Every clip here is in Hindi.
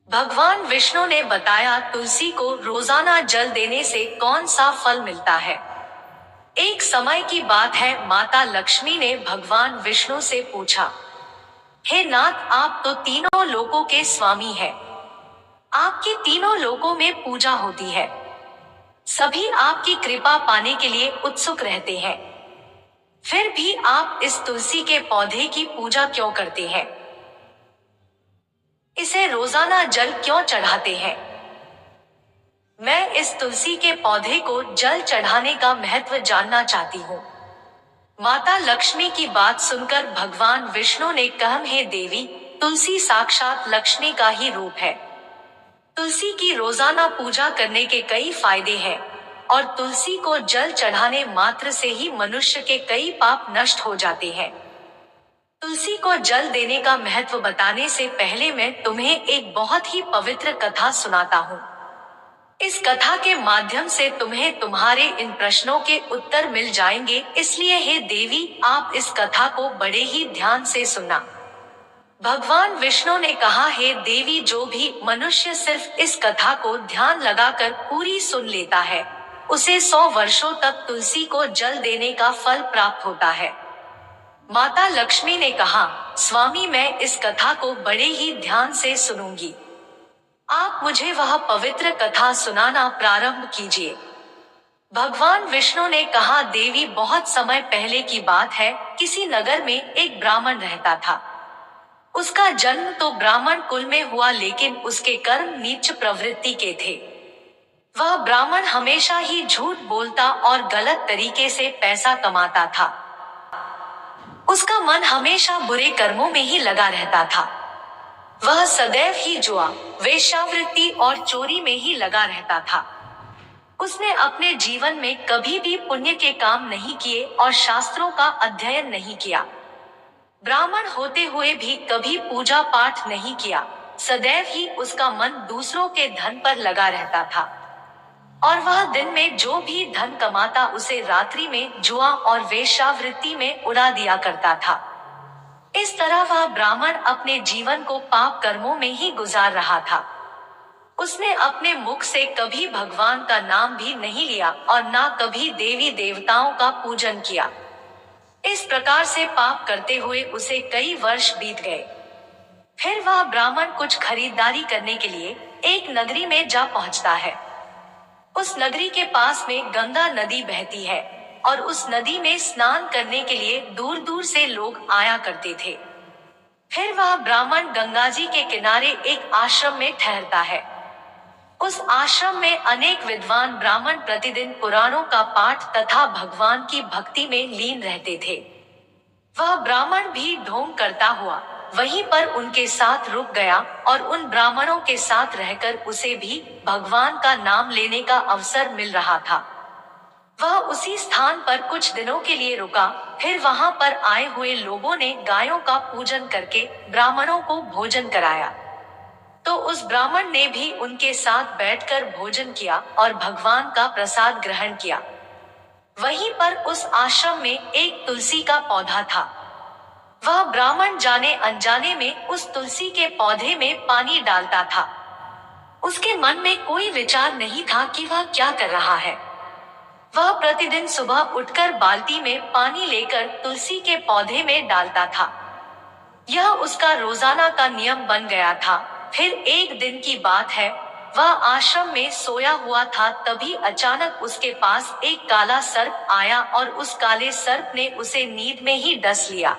भगवान विष्णु ने बताया तुलसी को रोजाना जल देने से कौन सा फल मिलता है। एक समय की बात है, माता लक्ष्मी ने भगवान विष्णु से पूछा, हे नाथ, आप तो तीनों लोकों के स्वामी हैं। आपकी तीनों लोकों में पूजा होती है। सभी आपकी कृपा पाने के लिए उत्सुक रहते हैं। फिर भी आप इस तुलसी के पौधे की पूजा क्यों करते हैं? इसे रोजाना जल क्यों चढ़ाते हैं? मैं इस तुलसी के पौधे को जल चढ़ाने का महत्व जानना चाहती हूँ। माता लक्ष्मी की बात सुनकर भगवान विष्णु ने कहा, हे देवी, तुलसी साक्षात लक्ष्मी का ही रूप है। तुलसी की रोजाना पूजा करने के कई फायदे हैं और तुलसी को जल चढ़ाने मात्र से ही मनुष्य के कई पाप नष्ट हो जाते हैं। तुलसी को जल देने का महत्व बताने से पहले मैं तुम्हें एक बहुत ही पवित्र कथा सुनाता हूँ। इस कथा के माध्यम से तुम्हें तुम्हारे इन प्रश्नों के उत्तर मिल जाएंगे, इसलिए हे देवी, आप इस कथा को बड़े ही ध्यान से सुनना। भगवान विष्णु ने कहा, हे देवी, जो भी मनुष्य सिर्फ इस कथा को ध्यान लगाकर पूरी सुन लेता है, उसे 100 वर्षों तक तुलसी को जल देने का फल प्राप्त होता है। माता लक्ष्मी ने कहा, स्वामी, मैं इस कथा को बड़े ही ध्यान से सुनूंगी। आप मुझे वह पवित्र कथा सुनाना प्रारंभ कीजिए। भगवान विष्णु ने कहा, देवी, बहुत समय पहले की बात है, किसी नगर में एक ब्राह्मण रहता था। उसका जन्म तो ब्राह्मण कुल में हुआ, लेकिन उसके कर्म नीच प्रवृत्ति के थे। वह ब्राह्मण हमेशा ही झूठ बोलता और गलत तरीके से पैसा कमाता था। उसका मन हमेशा बुरे कर्मों में ही लगा रहता था। वह सदैव ही जुआ, वेश्यावृत्ति और चोरी में ही लगा रहता था। उसने अपने जीवन में कभी भी पुण्य के काम नहीं किए और शास्त्रों का अध्ययन नहीं किया। ब्राह्मण होते हुए भी कभी पूजा पाठ नहीं किया। सदैव ही उसका मन दूसरों के धन पर लगा रहता था और वह दिन में जो भी धन कमाता उसे रात्रि में जुआ और वेश्यावृत्ति में उड़ा दिया करता था। इस तरह वह ब्राह्मण अपने जीवन को पाप कर्मों में ही गुजार रहा था। उसने अपने मुख से कभी भगवान का नाम भी नहीं लिया और ना कभी देवी देवताओं का पूजन किया। इस प्रकार से पाप करते हुए उसे कई वर्ष बीत गए। फिर वह ब्राह्मण कुछ खरीदारी करने के लिए एक नगरी में जा पहुंचता है। उस नगरी के पास में गंगा नदी बहती है और उस नदी में स्नान करने के लिए दूर दूर से लोग आया करते थे। फिर वह ब्राह्मण गंगा जी के किनारे एक आश्रम में ठहरता है। उस आश्रम में अनेक विद्वान ब्राह्मण प्रतिदिन पुराणों का पाठ तथा भगवान की भक्ति में लीन रहते थे। वह ब्राह्मण भी ढोंग करता हुआ वहीं पर उनके साथ रुक गया और उन ब्राह्मणों के साथ रहकर उसे भी भगवान का नाम लेने का अवसर मिल रहा था। वह उसी स्थान पर कुछ दिनों के लिए रुका। फिर वहां पर आए हुए लोगों ने गायों का पूजन करके ब्राह्मणों को भोजन कराया। तो उस ब्राह्मण ने भी उनके साथ बैठकर भोजन किया और भगवान का प्रसाद ग्रहण किया। वहीं पर उस आश्रम में एक तुलसी का पौधा था। वह ब्राह्मण जाने अनजाने में उस तुलसी के पौधे में पानी डालता था। उसके मन में कोई विचार नहीं था कि वह क्या कर रहा है। वह प्रतिदिन सुबह उठकर बाल्टी में पानी लेकर तुलसी के पौधे में डालता था। यह उसका रोजाना का नियम बन गया था। फिर एक दिन की बात है, वह आश्रम में सोया हुआ था, तभी अचानक उसके पास एक काला सर्प आया और उस काले सर्प ने उसे नींद में ही डस लिया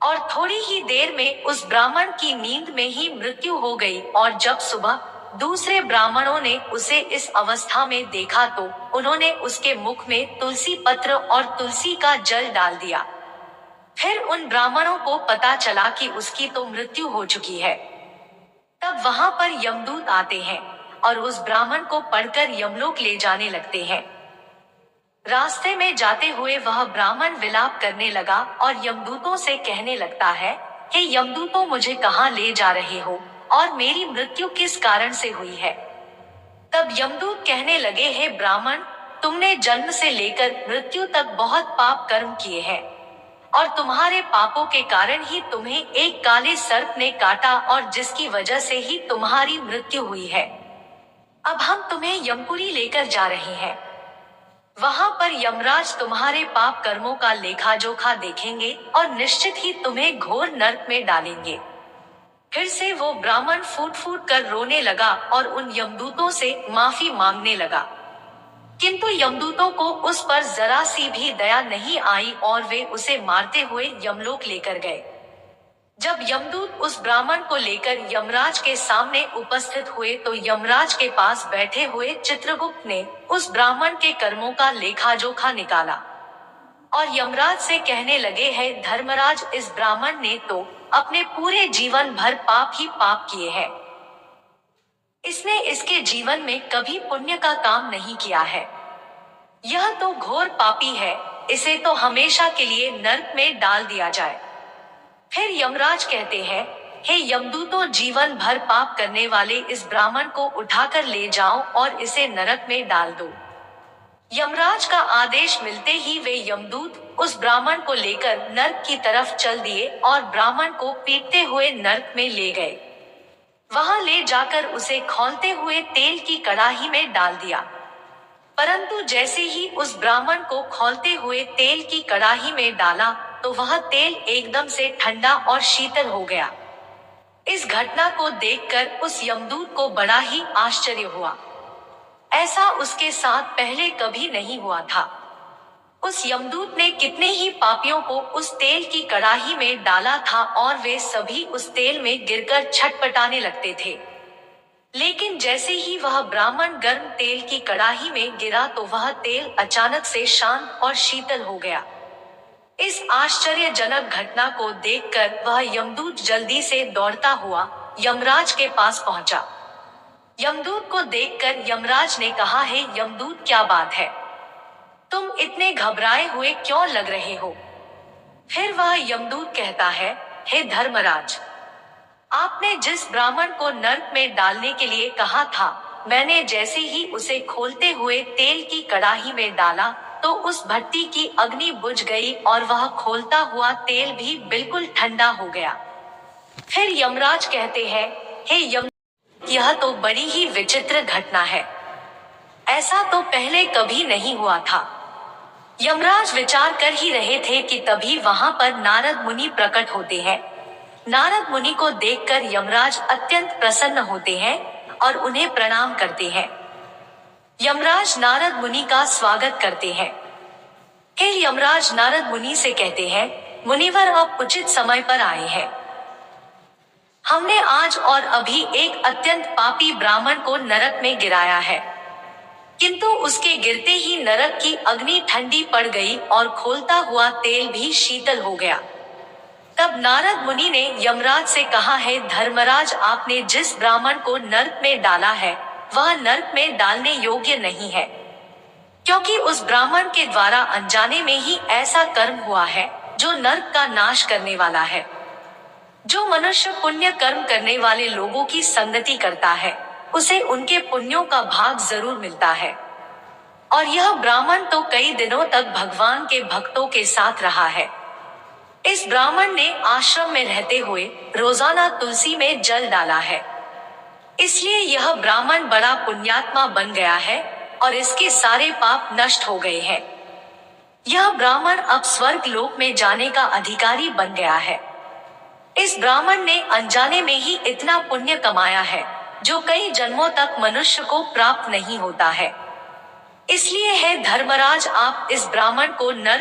और थोड़ी ही देर में उस ब्राह्मण की नींद में ही मृत्यु हो गई। और जब सुबह दूसरे ब्राह्मणों ने उसे इस अवस्था में देखा तो उन्होंने उसके मुख में तुलसी पत्र और तुलसी का जल डाल दिया। फिर उन ब्राह्मणों को पता चला कि उसकी तो मृत्यु हो चुकी है। तब वहां पर यमदूत आते हैं और उस ब्राह्मण को पढ़कर यमलोक ले जाने लगते हैं। रास्ते में जाते हुए वह ब्राह्मण विलाप करने लगा और यमदूतों से कहने लगता है, हे यमदूतों, मुझे कहाँ ले जा रहे हो और मेरी मृत्यु किस कारण से हुई है? तब यमदूत कहने लगे, हे ब्राह्मण, तुमने जन्म से लेकर मृत्यु तक बहुत पाप कर्म किए हैं। और तुम्हारे पापों के कारण ही तुम्हें एक काले सर्प ने काटा और जिसकी वजह से ही तुम्हारी मृत्यु हुई है। अब हम तुम्हें यमपुरी लेकर जा रहे हैं। वहां पर यमराज तुम्हारे पाप कर्मों का लेखा जोखा देखेंगे और निश्चित ही तुम्हें घोर नरक में डालेंगे। फिर से वो ब्राह्मण फूट फूट कर रोने लगा और उन यमदूतों से माफी मांगने लगा, किंतु यमदूतों को उस पर जरा सी भी दया नहीं आई और वे उसे मारते हुए यमलोक लेकर गए। जब यमदूत उस ब्राह्मण को लेकर यमराज के सामने उपस्थित हुए तो यमराज के पास बैठे हुए चित्रगुप्त ने उस ब्राह्मण के कर्मों का लेखा जोखा निकाला और यमराज से कहने लगे हैं, धर्मराज, इस ब्राह्मण ने तो अपने पूरे जीवन भर पाप ही पाप किए हैं। इसने इसके जीवन में कभी पुण्य का काम नहीं किया है। यह तो घोर पापी है, इसे तो हमेशा के लिए नरक में डाल दिया जाए। फिर यमराज कहते हैं, हे यमदूतों, जीवन भर पाप करने वाले इस ब्राह्मण को उठाकर ले जाओ और इसे नरक में डाल दो। यमराज का आदेश मिलते ही वे यमदूत उस ब्राह्मण को लेकर नरक की तरफ चल दिए और ब्राह्मण को पीटते हुए नरक में ले गए। वहां ले जाकर उसे खौलते हुए तेल की कड़ाही में डाल दिया। परंतु जैसे ही उस ब्राह्मण को खौलते हुए तेल की कड़ाही में डाला तो वह तेल एकदम से ठंडा और शीतल हो गया। इस घटना को देखकर उस यमदूत को बड़ा ही आश्चर्य हुआ। ऐसा उसके साथ पहले कभी नहीं हुआ था। उस यमदूत ने कितने ही पापियों को उस तेल की कड़ाही में डाला था और वे सभी उस तेल में गिरकर छटपटाने लगते थे। लेकिन जैसे ही वह ब्राह्मण गर्म तेल की कड़ाही में गिरा तो वह तेल अचानक से शांत और शीतल हो गया। इस आश्चर्यजनक घटना को देखकर वह यमदूत जल्दी से दौड़ता हुआ यमराज के पास पहुंचा। यमदूत को देखकर यमराज ने कहा, हे यमदूत, क्या बात है? तुम इतने घबराए हुए क्यों लग रहे हो? फिर वह यमदूत कहता है, हे धर्मराज, आपने जिस ब्राह्मण को नरक में डालने के लिए कहा था, मैंने जैसे ही उसे खोलते हुए तेल की कड़ाही में डाला तो उस भट्टी की अग्नि बुझ गई और वह खोलता हुआ तेल भी बिल्कुल ठंडा हो गया। फिर यमराज कहते हैं, हे यम, यह तो बड़ी ही विचित्र घटना है। ऐसा तो पहले कभी नहीं हुआ था। यमराज विचार कर ही रहे थे कि तभी वहां पर नारद मुनि प्रकट होते हैं। नारद मुनि को देखकर यमराज अत्यंत प्रसन्न होते हैं और उन्हें प्रणाम करते हैं। यमराज नारद मुनि का स्वागत करते हैं। हे यमराज नारद मुनि से कहते हैं, मुनिवर, आप उचित समय पर आए हैं। हमने आज और अभी एक अत्यंत पापी ब्राह्मण को नरक में गिराया है, किंतु उसके गिरते ही नरक की अग्नि ठंडी पड़ गई और खोलता हुआ तेल भी शीतल हो गया। तब नारद मुनि ने यमराज से कहा, है धर्मराज, आपने जिस ब्राह्मण को नरक में डाला है वह नरक में डालने योग्य नहीं है, क्योंकि उस ब्राह्मण के द्वारा अनजाने में ही ऐसा कर्म हुआ है जो नरक का नाश करने वाला है। जो मनुष्य पुण्य कर्म करने वाले लोगों की संगति करता है उसे उनके पुण्यों का भाग जरूर मिलता है। और यह ब्राह्मण तो कई दिनों तक भगवान के भक्तों के साथ रहा है। इस ब्राह्मण ने आश्रम में रहते हुए रोजाना तुलसी में जल डाला है, इसलिए यह ब्राह्मण बड़ा पुण्यात्मा बन गया है और इसके सारे पाप नष्ट हो गए हैं। यह ब्राह्मण अब स्वर्ग लोक में जाने का अधिकारी बन गया है। इस ब्राह्मण ने अनजाने में ही इतना पुण्य कमाया है जो कई जन्मों तक मनुष्य को प्राप्त नहीं होता है। इसलिए है धर्मराज, आप इस ब्राह्मण को नरक